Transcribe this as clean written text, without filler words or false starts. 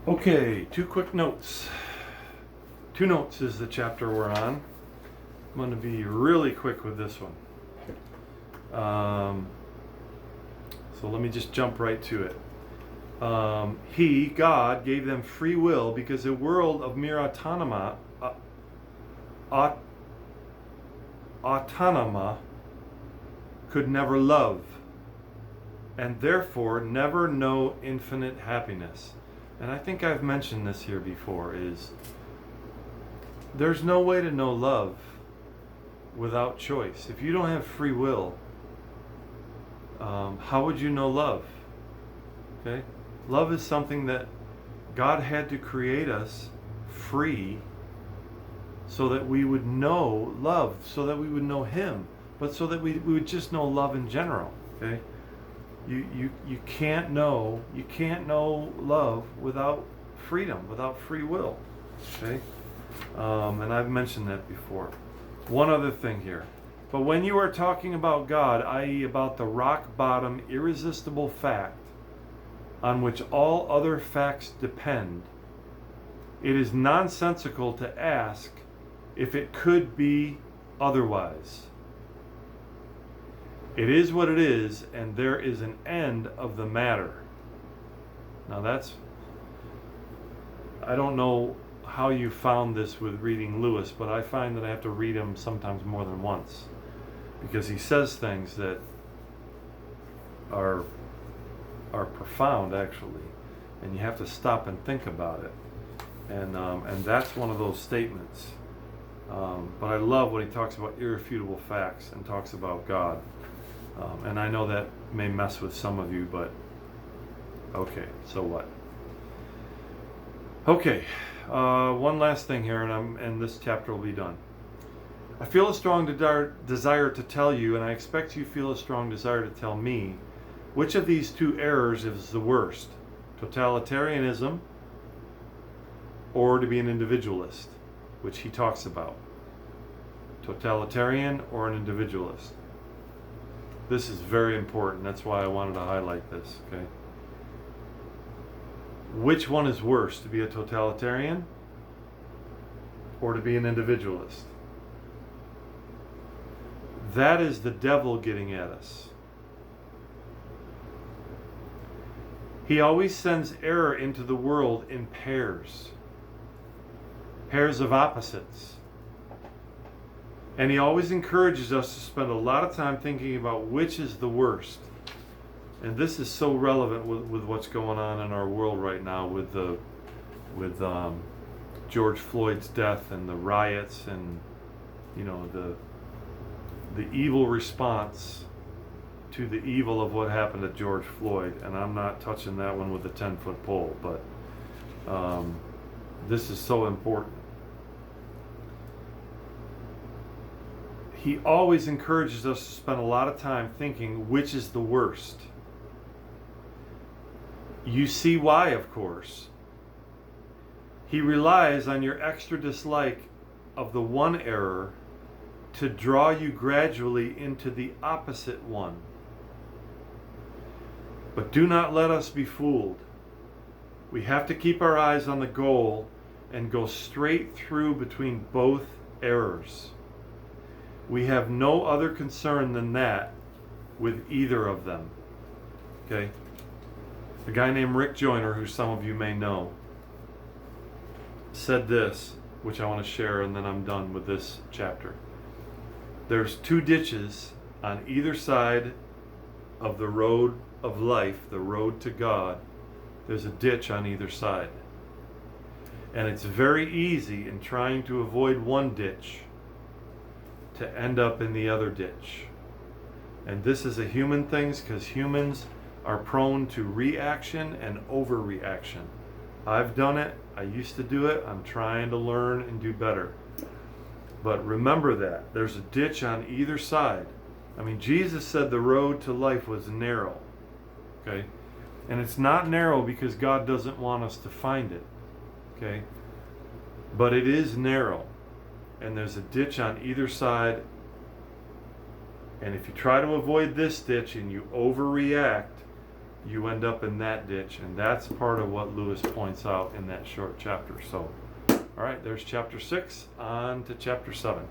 Okay, two quick notes. Two notes is the chapter we're on. I'm going to be really quick with this one. So let me just jump right to it. God, gave them free will because a world of mere autonoma could never love, and therefore never know infinite happiness. And I think I've mentioned this here before, is there's no way to know love without choice. If you don't have free will, how would you know love? Okay? Love is something that God had to create us free so that we would know love, so that we would know Him, but so that we would just know love in general. Okay? You can't know love without freedom, without free will. Okay? And I've mentioned that before. One other thing here. But when you are talking about God, i.e. about the rock bottom, irresistible fact on which all other facts depend, it is nonsensical to ask if it could be otherwise. It is what it is, and there is an end of the matter. Now I don't know how you found this with reading Lewis, but I find that I have to read him sometimes more than once, because he says things that are profound, actually, and you have to stop and think about it. And that's one of those statements. But I love when he talks about irrefutable facts and talks about God. And I know that may mess with some of you, but okay, so what? Okay, one last thing here, and this chapter will be done. I feel a strong desire to tell you, and I expect you feel a strong desire to tell me, which of these two errors is the worst: totalitarianism or to be an individualist, which he talks about. Totalitarian or an individualist. This is very important. That's why I wanted to highlight this, okay? Which one is worse, to be a totalitarian or to be an individualist? That is the devil getting at us. He always sends error into the world in pairs of opposites. And he always encourages us to spend a lot of time thinking about which is the worst. And this is so relevant with what's going on in our world right now with George Floyd's death and the riots and the evil response to the evil of what happened to George Floyd. And I'm not touching that one with a 10-foot pole, but this is so important. He always encourages us to spend a lot of time thinking which is the worst. You see why, of course. He relies on your extra dislike of the one error to draw you gradually into the opposite one. But do not let us be fooled. We have to keep our eyes on the goal and go straight through between both errors. We have no other concern than that with either of them. Okay? A guy named Rick Joyner, who some of you may know, said this, which I want to share, and then I'm done with this chapter. There's two ditches on either side of the road of life, the road to God. There's a ditch on either side. And it's very easy in trying to avoid one ditch to end up in the other ditch. And this is a human thing, because humans are prone to reaction and overreaction. I've done it. I used to do it. I'm trying to learn and do better. But remember that. There's a ditch on either side. I mean, Jesus said the road to life was narrow. Okay? And it's not narrow because God doesn't want us to find it. Okay? But it is narrow. And there's a ditch on either side. And if you try to avoid this ditch and you overreact, you end up in that ditch. And that's part of what Lewis points out in that short chapter. So, all right, there's chapter 6, on to chapter 7.